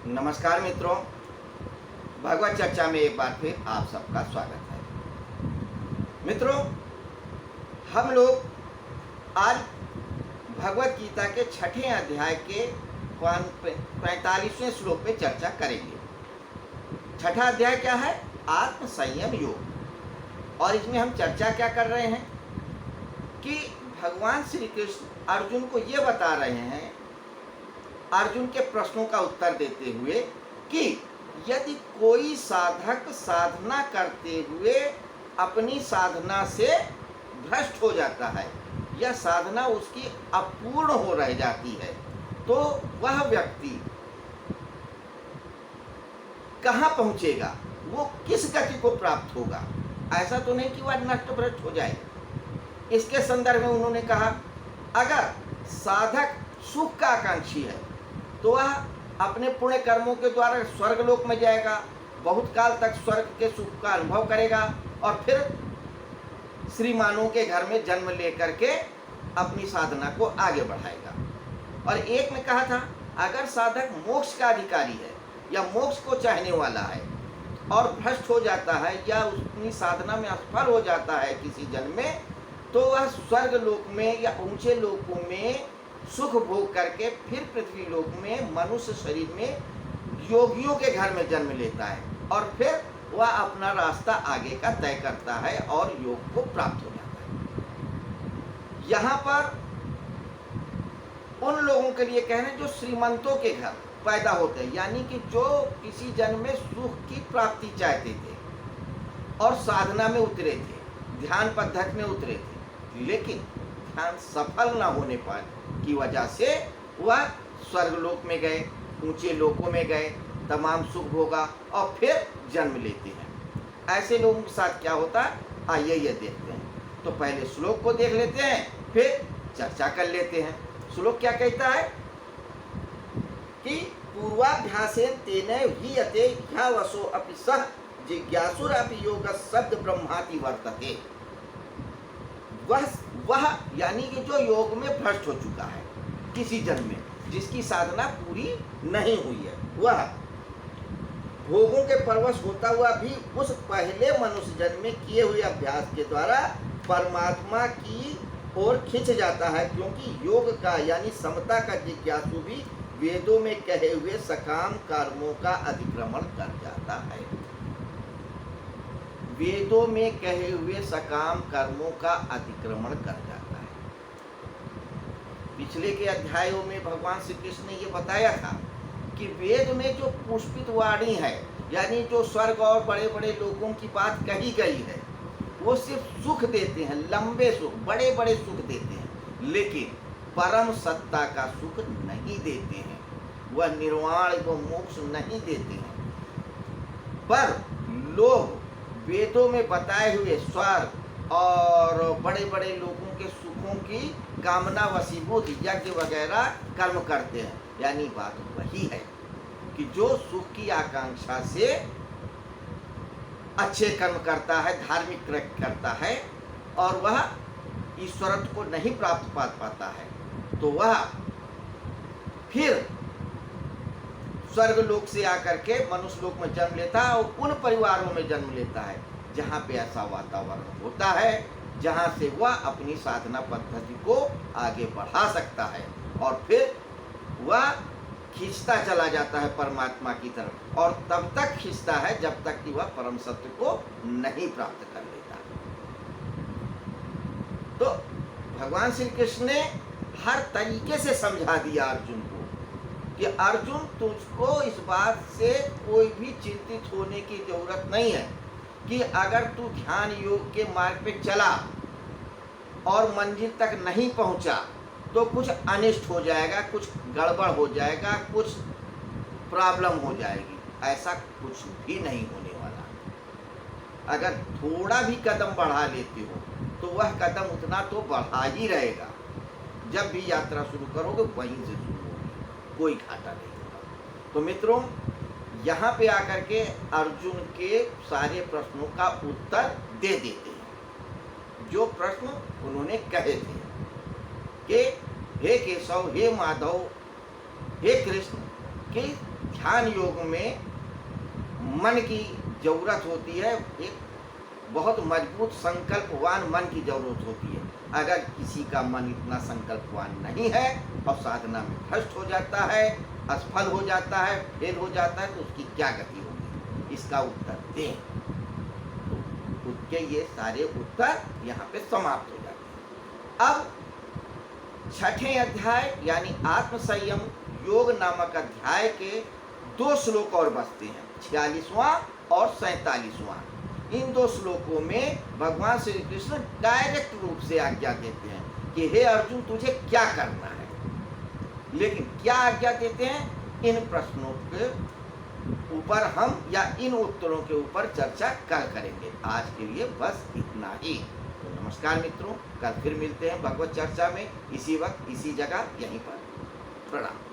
नमस्कार मित्रों, भगवत चर्चा में एक बार फिर आप सबका स्वागत है। मित्रों, हम लोग आज भगवत गीता के 6ठे अध्याय के 45वें श्लोक पे चर्चा करेंगे। 6ठा अध्याय क्या है? आत्म संयम योग। और इसमें हम चर्चा क्या कर रहे हैं कि भगवान श्री कृष्ण अर्जुन को ये बता रहे हैं, अर्जुन के प्रश्नों का उत्तर देते हुए, कि यदि कोई साधक साधना करते हुए अपनी साधना से भ्रष्ट हो जाता है या साधना उसकी अपूर्ण हो रह जाती है, तो वह व्यक्ति कहाँ पहुँचेगा, वो किस गति को प्राप्त होगा। ऐसा तो नहीं कि वह नष्ट भ्रष्ट हो जाए। इसके संदर्भ में उन्होंने कहा, अगर साधक सुख का आकांक्षी है तो वह अपने पुण्य कर्मों के द्वारा स्वर्गलोक में जाएगा, बहुत काल तक स्वर्ग के सुख का अनुभव करेगा और फिर श्रीमानों के घर में जन्म लेकर के अपनी साधना को आगे बढ़ाएगा। और एक में कहा था, अगर साधक मोक्ष का अधिकारी है या मोक्ष को चाहने वाला है और भ्रष्ट हो जाता है या अपनी साधना में असफल हो जाता है किसी जन्म में, तो वह स्वर्ग लोक में या ऊंचे लोकों में सुख भोग करके फिर पृथ्वी लोक में मनुष्य शरीर में योगियों के घर में जन्म लेता है और फिर वह अपना रास्ता आगे का तय करता है और योग को प्राप्त हो जाता है। यहाँ पर उन लोगों के लिए कह रहे हैं जो श्रीमंतों के घर पैदा होते हैं, यानी कि जो किसी जन्म में सुख की प्राप्ति चाहते थे और साधना में उतरे थे, ध्यान पद्धति में उतरे थे, लेकिन ध्यान सफल न होने पर की वजह से वह स्वर्गलोक में गए, ऊंचे लोकों में गए, तमाम सुख भोगा और फिर जन्म लेते हैं। ऐसे लोगों के साथ क्या होता है, आइए ये देखते हैं। तो पहले श्लोक को देख लेते हैं, फिर चर्चा कर लेते हैं। श्लोक क्या कहता है कि पूर्वाभ्यासेन तेन हीयते ह्यवसो अपि सः जिज्ञासुरपि योग शब्द ब्रह्माति वर्तते। वह यानी कि जो योग में भ्रष्ट हो चुका है किसी जन्म में, जिसकी साधना पूरी नहीं हुई है, वह भोगों के परवश होता हुआ भी उस पहले मनुष्य जन्म में किए हुए अभ्यास के द्वारा परमात्मा की ओर खिंच जाता है, क्योंकि योग का यानी समता का जिज्ञासु भी वेदों में कहे हुए सकाम कर्मों का अतिक्रमण कर जाता है। वेदों में कहे हुए सकाम कर्मों का अतिक्रमण कर जाता है। पिछले के अध्यायों में भगवान श्री कृष्ण ने ये बताया था कि वेद में जो पुष्पित वाणी है, यानी जो स्वर्ग और बड़े बड़े लोगों की बात कही गई है, वो सिर्फ सुख देते हैं, लंबे सुख, बड़े बड़े सुख देते हैं, लेकिन परम सत्ता का सुख नहीं देते हैं। वह निर्वाण व मोक्ष नहीं देते हैं। पर लोग वेदों में बताए हुए स्वर्ग और बड़े बड़े लोगों के सुखों की कामना वशीभूत यज्ञ वगैरह कर्म करते हैं। यानी बात वही है कि जो सुख की आकांक्षा से अच्छे कर्म करता है, धार्मिक कृत्य करता है और वह ईश्वरत्व को नहीं प्राप्त पा पाता है, तो वह फिर स्वर्ग लोक से आकर के मनुष्य लोक में जन्म लेता है और उन परिवारों में जन्म लेता है जहाँ पे ऐसा वातावरण होता है, जहाँ से वह अपनी साधना पद्धति को आगे बढ़ा सकता है और फिर वह खींचता चला जाता है परमात्मा की तरफ, और तब तक खींचता है जब तक कि वह परम सत्य को नहीं प्राप्त कर लेता। तो भगवान श्री कृष्ण ने हर तरीके से समझा दिया अर्जुन को कि अर्जुन, तुझको इस बात से कोई भी चिंतित होने की जरूरत नहीं है कि अगर तू ध्यान योग के मार्ग पे चला और मंजिल तक नहीं पहुंचा तो कुछ अनिष्ट हो जाएगा, कुछ गड़बड़ हो जाएगा, कुछ प्रॉब्लम हो जाएगी। ऐसा कुछ भी नहीं होने वाला। अगर थोड़ा भी कदम बढ़ा लेते हो तो वह कदम उतना तो बढ़ा ही रहेगा। जब भी यात्रा शुरू करोगे वहीं से शुरू होगी, कोई घाटा नहीं होगा। तो मित्रों, यहाँ पे आकर के अर्जुन के सारे प्रश्नों का उत्तर दे देते हैं जो प्रश्न उन्होंने कहे थे कि हे केशव, हे माधव, हे कृष्ण, कि ध्यान योग में मन की जरूरत होती है, एक बहुत मजबूत संकल्पवान मन की जरूरत होती है। अगर किसी का मन इतना संकल्पवान नहीं है और साधना में भ्रष्ट हो जाता है, असफल हो जाता है, फेल हो जाता है, तो उसकी क्या गति होगी, इसका उत्तर दें। तो उसके ये सारे उत्तर यहाँ पे समाप्त हो जाते हैं। अब छठे अध्याय यानी आत्म संयम योग नामक अध्याय के 2 श्लोक और बचते हैं, 46वां और 47वां। इन 2 श्लोकों में भगवान श्री कृष्ण डायरेक्ट रूप से आज्ञा देते हैं कि हे अर्जुन, तुझे क्या करना है। लेकिन क्या आज्ञा देते हैं, इन प्रश्नों के ऊपर हम या इन उत्तरों के ऊपर चर्चा कल करेंगे। आज के लिए बस इतना ही। तो नमस्कार मित्रों, कल फिर मिलते हैं भगवत चर्चा में, इसी वक्त इसी जगह यहीं पर। प्रणाम।